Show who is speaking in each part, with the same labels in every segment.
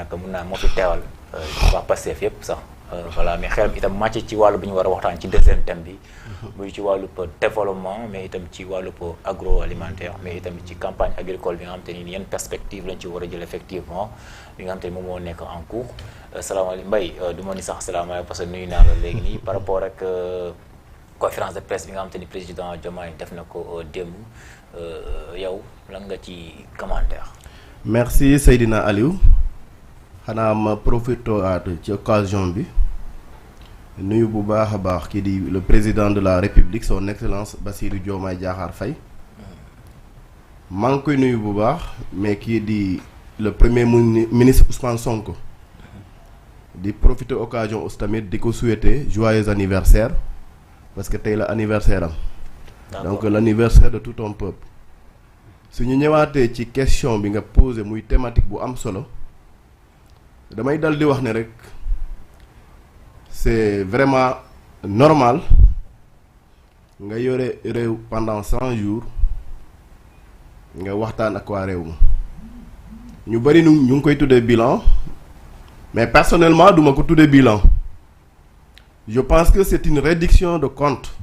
Speaker 1: nag mun naa moo fi teewal waa Pastef yëpp sax voilà mais xelam itam màcc ci wàllu bi ñu war a waxtaan ci deuxième thème bi muy ci wàllu développement mais itam ci wàllu agroalimentaire mais itam ci campagne agricole bi nga xam te ni yenn perspective lañ ci war a jël effectivement bi nga xam te ni moom moo nekk en cours salaamaaleykum Mbaye du ma ni sax salaamaaleykum parce que nuyu naa la léegi nii par rapport ak conférence de presse bi nga xam te ni président Diomaye def na ko démb yow lan nga ci commentaire.
Speaker 2: merci Seydina Aliou xanaa ma profité ci occasion bi nuyu bu baax a baax kii di le président de la République son excellence Bassirou Diomaye Diakhar Faye maa ngi koy nuyu bu baax mais kii di le premier ministre Ousmane Sonko di profité occasion aussi tamit di ko souhaiter joyeux anniversaire parce que tey la anniversaire am. donc l'anniversaire de tout un peuple. su ñu ñëwaatee ci question bi nga posé muy thématique bu am solo damay dal di wax ne rek c'est vraiment normal nga yore réew pendant 100 jours nga waxtaan ak waa réew ma ñu bari ñu ngi koy tuddee bilan mais personnellement duma ko tuddee bilan je pense que c'est une reddition de compte.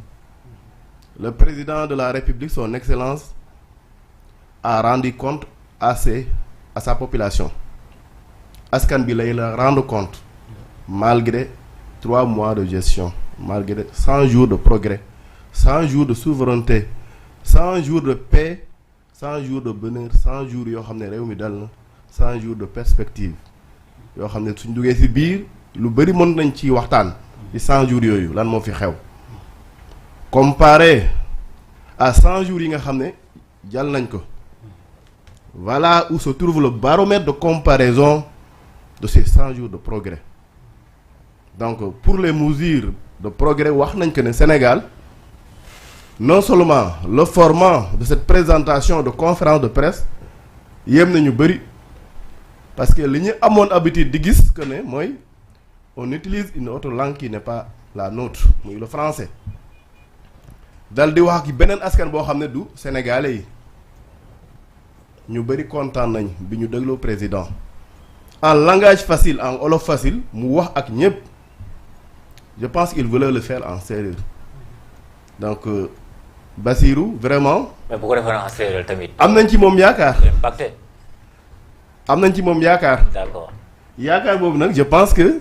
Speaker 2: Le président de la République son excellence a rendu compte à sa population askan bi lay la rendre compte malgré 3 mois de gestion malgré 100 jours de progrès 100 jours de souveraineté 100 jours de paix 100 jours de bonheur 100 jours yoo xam ne réew mi dal na 100 jours de perspective yoo xam ne suñ duggee ci biir lu bari mën nañ ci waxtaan ci 100 jours yooyu lan moo fi xew comparé à 100 jours yi nga xam ne jàll nañ ko voilà où se trouve le baromètre de comparaison de ces 100 jours de progrès donc pour les mesures de progrès wax nañ que ne Sénégal non seulement le format de cette présentation de conférence de presse yéem nañu bëri parce que li ñu amoon habitude di gis que ne mooy on utilise une autre langue qui n'est pas la nôtre muy le français dal di wax ak beneen askan boo xam ne du sénégalais yi ñu bëri kontaan nañ bi ñu dégloo président en langage facile en wolof facile mu wax ak ñëpp je pense qu'il voulait le faire en séeréer donc Bassirou vraiment.
Speaker 1: mais bu ko defee en séeréer tamit.
Speaker 2: am nañ ci moom yaakaar.
Speaker 1: impacté.
Speaker 2: am nañ ci moom yaakaar.
Speaker 1: d'accord.
Speaker 2: yaakaar boobu nag je pense que.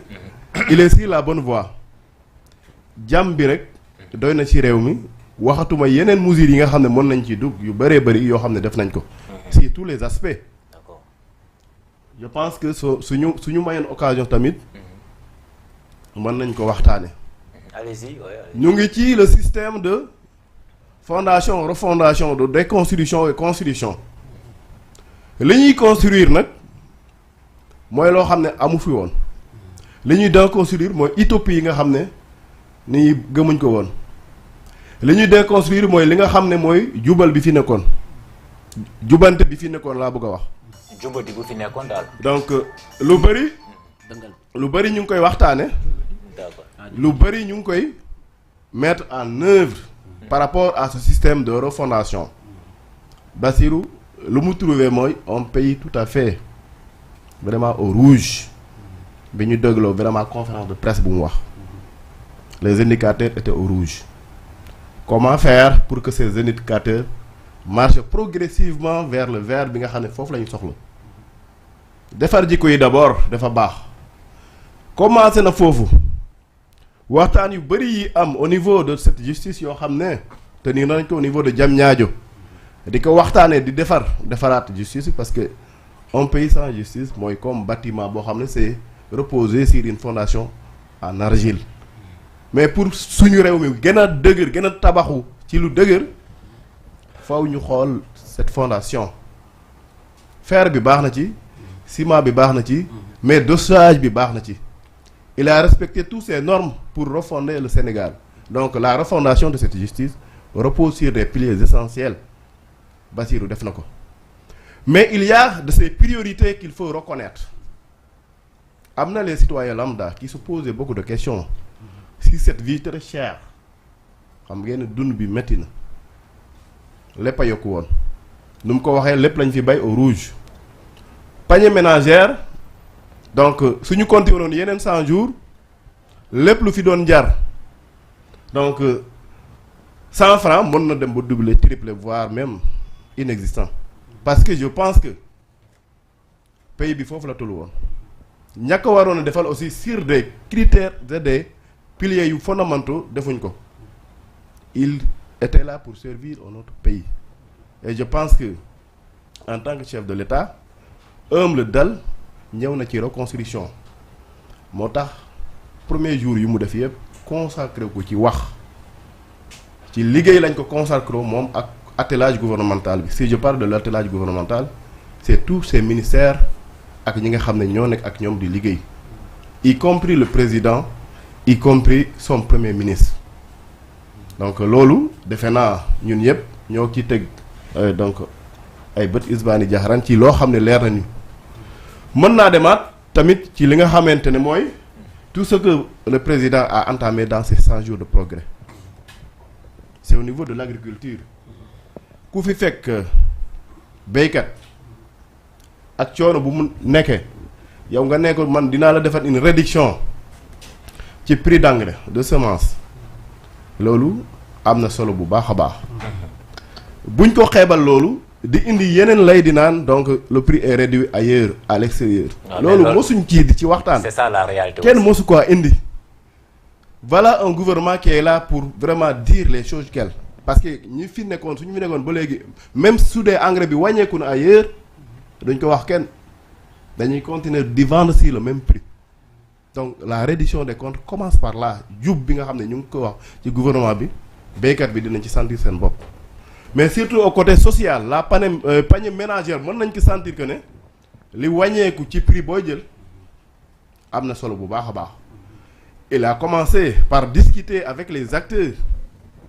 Speaker 2: il est sur la bonne voie. jàmm bi rek. doy na ci réew mi. waxatuma yeneen mesures yi nga xam ne mën nañ ci dugg yu bëree bëri yoo xam ne def nañ ko. sur tous les aspects.
Speaker 1: D'accord.
Speaker 2: je pense que suñu mayoon occasion tamit. mën nañ ko waxtaane
Speaker 1: allez-y.
Speaker 2: ñu ngi ci le système de fondation refondation de déconstitution et constitution li ñuy construire nag mooy loo xam ne amu fi woon li ñuy déconstruire mooy utopie yi nga xam ne ni gëmuñ ko woon li ñuy déconstruire mooy li nga xam ne mooy jubal bi fi nekkoon jubante bi fi nekkoon laa bëgg a wax.
Speaker 1: jubati bu fi nekkoon daal.
Speaker 2: donc lu bëri ñu ngi koy waxtaane lu bëri ñu ngi koy mettre en œuvre par rapport à ce système de refondation Bassirou lu mu trouvé mooy un pays tout à fait vraiment au rouge bi ñu dégloo vraiment conférence de presse bu mu wax les indicateurs étaient au rouge. Comment faire pour que ces indicateurs marchent progressivement vers le vert bi nga xam ne foofu la ñu soxla defar jikko yi d'abord dafa baax commencé na foofu waxtaan yu bëri yi am au niveau de cette justice yoo xam ne tenir nañ ko au niveau de Diamniadio di ko waxtaanee di defaraat justice parce que un pays sans justice mooy comme bâtiment boo xam ne c'est reposé sur une fondation en argile mais pour suñu réew mi gën a dëgër gën a tabaxu ci lu dëgër faw ñu xool cette fondation fer bi baax na ci ciment bi baax na ci mais dosage bi baax na ci il a respecté toutes ces normes pour refonder le Sénégal donc la refondation de cette justice repose sur des piliers essentiels Bassirou def na ko mais il y a de ces priorités qu'il faut reconnaître am na les citoyens lambda qui se posaient beaucoup de questions si cette vie très chère xam ngeen dund bi métti na lépp a yokku woon nu mu ko waxee lépp lañ fi bay au rouge panier ménagère donc suñu compté woon yeneen 100 jours lépp lu fi doon jar donc 100 francs mën na dem ba doubler tripler voire même inexistant parce que je pense que pays bi foofu la tollu woon ñàkk a waroon a defal aussi sur des critères et des piliers yu fondamentaux defuñ ko il était là pour servir notre pays et je pense que en tant que chef de l'État la dal ñëw na ci reconstruction moo tax premier jour yu mu def yëpp consacré ko ci wax ci liggéey lañ ko consacré moom ak attelage gouvernemental bi si je parle de l'attelage gouvernemental c'est tous ces ministères ak ñi nga xam ne ñoo nekk ak ñoom di liggéey y compris le président y compris son premier ministre donc loolu defe naa ñun yëpp ñoo ci teg donc ay bët Isbani Diakhar ci loo xam ne leer nañu mën naa demaat tamit ci li nga xamante ne mooy tout ce que le président a entamé dans ces 100 jours de progrès c'est au niveau de l'agriculture ku fi fekk béykat ak coono bu mu nekkee yow nga nekk man dinaa la defar une réduction ci prix d'engrais de semence loolu am na solo bu baax a baax buñ ko xeebal loolu di indi yeneen lay di naan donc le prix est réduit ailleurs à l'extérieur loolu mosuñ ci di ci waxtaan.
Speaker 1: C'est ça la réalité.
Speaker 2: kenn mosu ko indi. Voilà un gouvernement qui est là pour vraiment dire les choses qu'elles parce que ñi fi nekkoon suñu fi nekkoon ba léegi même su dee engrais bi wàññeeku na ailleurs dañ ko wax kenn dañuy continuer di vendre si le même prix donc la reddition des comptes commence par là jub bi nga xam ne ñu ngi ko wax ci gouvernement bi béykat bi dinañ ci sentir seen bopp. mais surtout au côté social la panier ménagère mën nañ ci sentir que ne li wàññeeku ci prix booy jël am na solo bu baax a baax il a commencé par discuter avec les acteurs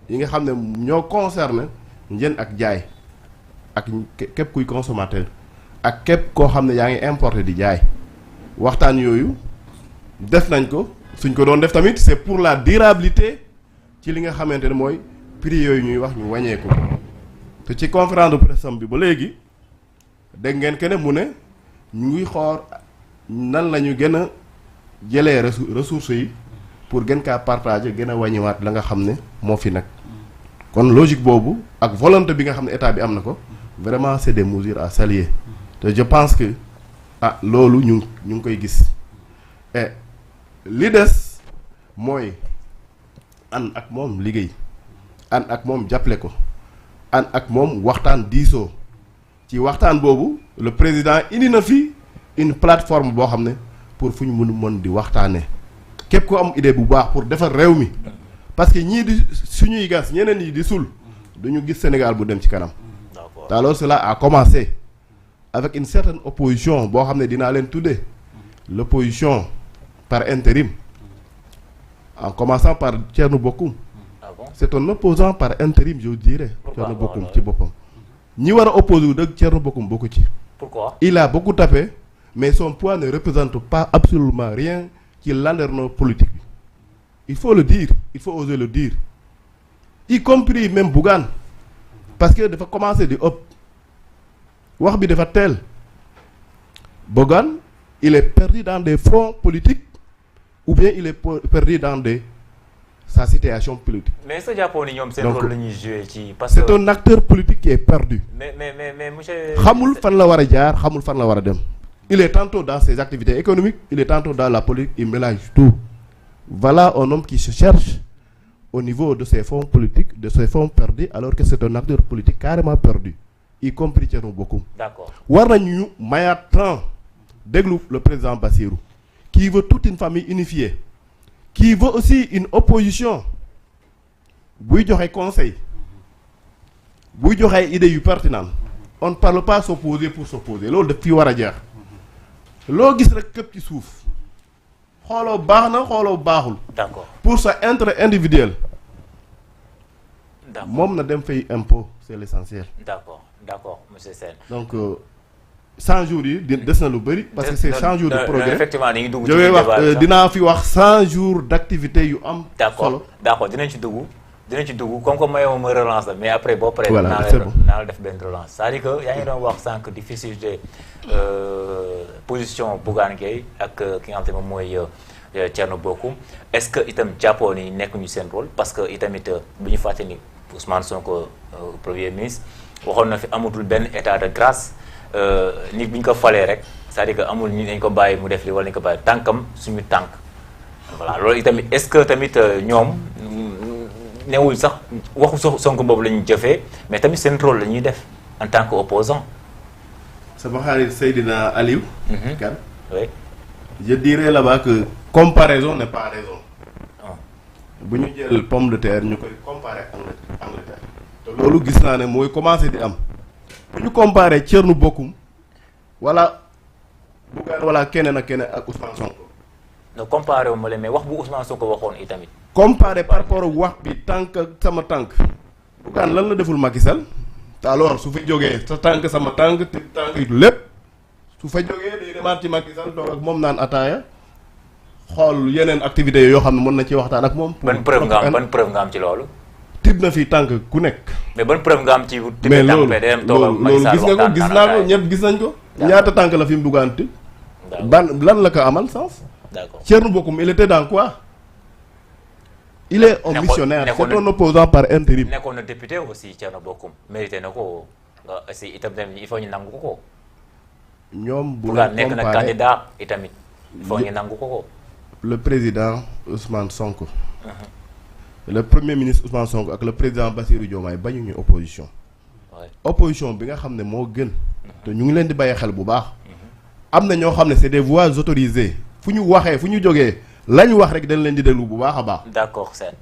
Speaker 2: yi nga xam ne ñoo concerné njënd ak jaay ak képp kuy consommateur ak képp koo xam ne yaa ngi importer di jaay waxtaan yooyu def nañ ko suñ ko doon def tamit c'est pour la durabilité ci li nga xamante ne mooy prix yooyu ñuy wax ñu wàññeeku. te ci conférence de presse bi ba léegi dégg ngeen que ne mu ne ñu ngi xool nan la ñu gën a jëlee ressources yi pour gën kaa partager gën a wàññiwaat la nga xam ne moo fi nag kon logique boobu ak volonté bi nga xam ne état bi am na ko vraiment c'est des mesures à saluer te je pense que loolu ñu ngi koy gis et li des mooy ànd ak moom liggéey ànd ak moom jàppale ko. ànd ak moom waxtaan diisoo ci waxtaan boobu le président indi na fi une plateforme boo xam ne pour fu ñu mën di waxtaanee képp ko am idée bu baax pour defar réew mi parce que ñii di suñuy gas ñeneen yi di sul duñu gis Sénégal bu dem ci kanam. alors cela a commencé avec une certaine opposition boo xam ne dinaa leen tuddee l'opposition par intérim en commençant par Thierno Bocoum. C'est un opposant par intérim je dirais. Thierno Bocoum ci boppam. ñi war a opposé wu dëgg Thierno Bocoum bokku ci.
Speaker 1: Pourquoi?
Speaker 2: Il a beaucoup tapé mais son poids ne représente pas absolument rien ci landerneau politique bi. Il faut le dire, il faut oser le dire. Y compris même Bougane parce que dafa commencer di ëpp wax bi dafa teel. Bougane il est perdu dans des fronts politiques ou bien il est perdu dans sa situation politique.
Speaker 1: mais est-ce que jàppoon ni ñoom seen rôle la ñuy jouer ci parce
Speaker 2: que c'est un acteur politique qui est perdu.
Speaker 1: mais monsieur.
Speaker 2: xamul fan la war a jaar xamul fan la war a dem. il est tantôt dans ses activités économiques il est tantôt dans la politique il mélange tout. Voilà un homme qui se cherche au niveau de ses fonds politiques de ses fonds perdus alors que c'est un acteur politique carrément perdu y compris Thierno Bocoum.
Speaker 1: D'accord.
Speaker 2: war nañu mayaat temps déglu le président Bassirou qui veut toute une famille unifiée. qui veut aussi une opposition buy joxe conseil buy joxe idées yu pertinentes on ne parle pas s'opposer pour s'opposer loolu daf fi war a jeex loo gis rek képp ci suuf xooloo baax na xooloo baaxul.
Speaker 1: D'accord.
Speaker 2: pour sa intérêt individuel.
Speaker 1: D'accord.
Speaker 2: moom na dem fay impôt c'est l'essentiel.
Speaker 1: D'accord monsieur Sène.
Speaker 2: donc 100 jours yi des na lu bëri. parce que c'est 100 jours de progrès.
Speaker 1: effectivement dañuy dugg ci
Speaker 2: je vais wax dinaa fi wax 100 jours d'activité yu am. solo
Speaker 1: d'accord dinañ ci dugg. dina ci dugg comme que mayoo ma relance la mais après boo paree.
Speaker 2: voilà
Speaker 1: naa la def benn relance c'est-à-dire que yaa ngi doon wax sànq difficulté position Bougane Gueye ak ki nga xam te moom mooy Thierno Bocoum est-ce que itam jàppoo ni nekkuñu seen rôle parce que itamit bu ñu fàtte ni Ousmane Sonko premier ministre waxoon na fi amatul benn état de grâce nit bu ñu ko falee rek c'est-à-dire que amul ni dañ ko bàyyi mu def li wala dañ ko bàyyi tànkam suñu tànk voilà loolu itamit est-ce que tamit ñoom newul sax waxu Sonko boobu la ñu jëfee mais tamit seen rôle la ñuy def en tant que opposant
Speaker 2: sama xarit Seydina Aliou. Kan
Speaker 1: oui.
Speaker 2: Je dirais là-bas que comparaison n'est pas raison. bu ñu jël pomme de terre ñu koy comparer Angleterre te loolu gis naa ne mooy commencé di am bu ñu comparer Thierno Bocoum wala Bougane wala keneen ak keneen ak Ousmane Sonko.
Speaker 1: no comparé wu ma leen mais wax bu Ousmane Sonko waxoon itamit.
Speaker 2: Comparer par rapport ak wax bi tànk sama tànk Bougane lan la deful Macky Sall te alors su fa jógee sa tànk sama tànk te tànk it lépp su fa jógee day demaat ci Macky Sall toog ak moom naan ataaya xool yeneen activités yoo xam ne mën na ci waxtaan ak moom.
Speaker 1: ban preuve nga am ci loolu.
Speaker 2: tib na fi tànk ku nekk.
Speaker 1: mais ban preuve nga am ci.
Speaker 2: mais loolu loolu gis nga ko gis naa ko ñëpp gis nañ ko. ñaata tànk la fi mu Bougane tib. lan la ko amal sens.
Speaker 1: d'accord
Speaker 2: Thierno Bocoum il était dans quoi. il est un missionnaire c'est un opposant par intérim.
Speaker 1: nekkoon na député aussi Thierno Bocoum mérité na ko aussi itam tamit il faut ñu nangu ko.
Speaker 2: ñoom bu
Speaker 1: Bougane nekk na candidat itamit il faut ñu nangu ko.
Speaker 2: le président Ousmane Sonko. le premier ministre Ousmane Sonko ak le président Bassirou Diomaye bañuñu opposition. opposition bi nga xam ne moo gën. te ñu ngi leen di bàyyi xel bu baax. am na ñoo xam ne c'est des voix autorisées fu ñu waxee fu ñu jógee la ñu wax rek dañ leen di déglu bu baax a baax.
Speaker 1: d'accord Sène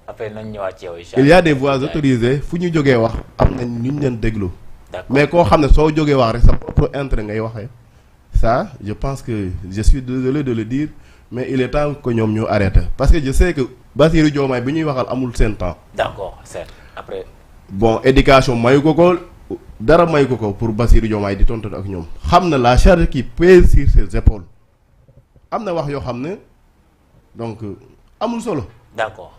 Speaker 1: après nañ ñëwaat ci yow incha
Speaker 2: il y a des voix autorisées fu ñu jógee wax am nañ ñu leen déglu.
Speaker 1: d'accord
Speaker 2: mais koo xam ne soo jógee wax rek sa propre intérêt ngay waxee. ça je pense que je suis désolé de le dire mais il est temps que ñoom ñu arrêté parce que je sais que Bassirou Diomaye bi ñuy waxal amul seen temps.
Speaker 1: d'accord Sène après.
Speaker 2: bon éducation mayu ko dara mayu ko pour Bassirou Diomaye di tontu ak ñoom xam na la charge qui pèse sur ses épaules am na wax yoo xam ne donc amul solo.
Speaker 1: d'accord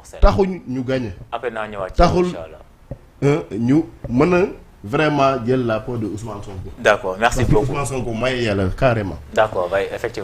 Speaker 1: Sène
Speaker 2: taxul ñu gagné.
Speaker 1: après naa ñëwaat ci
Speaker 2: taxul
Speaker 1: inchallah
Speaker 2: ñu mën a vraiment jël la peau de Ousmane Sonko.
Speaker 1: d'accord merci beaucoup
Speaker 2: Ousmane Sonko may yàlla carrément.
Speaker 1: d'accord effectivement.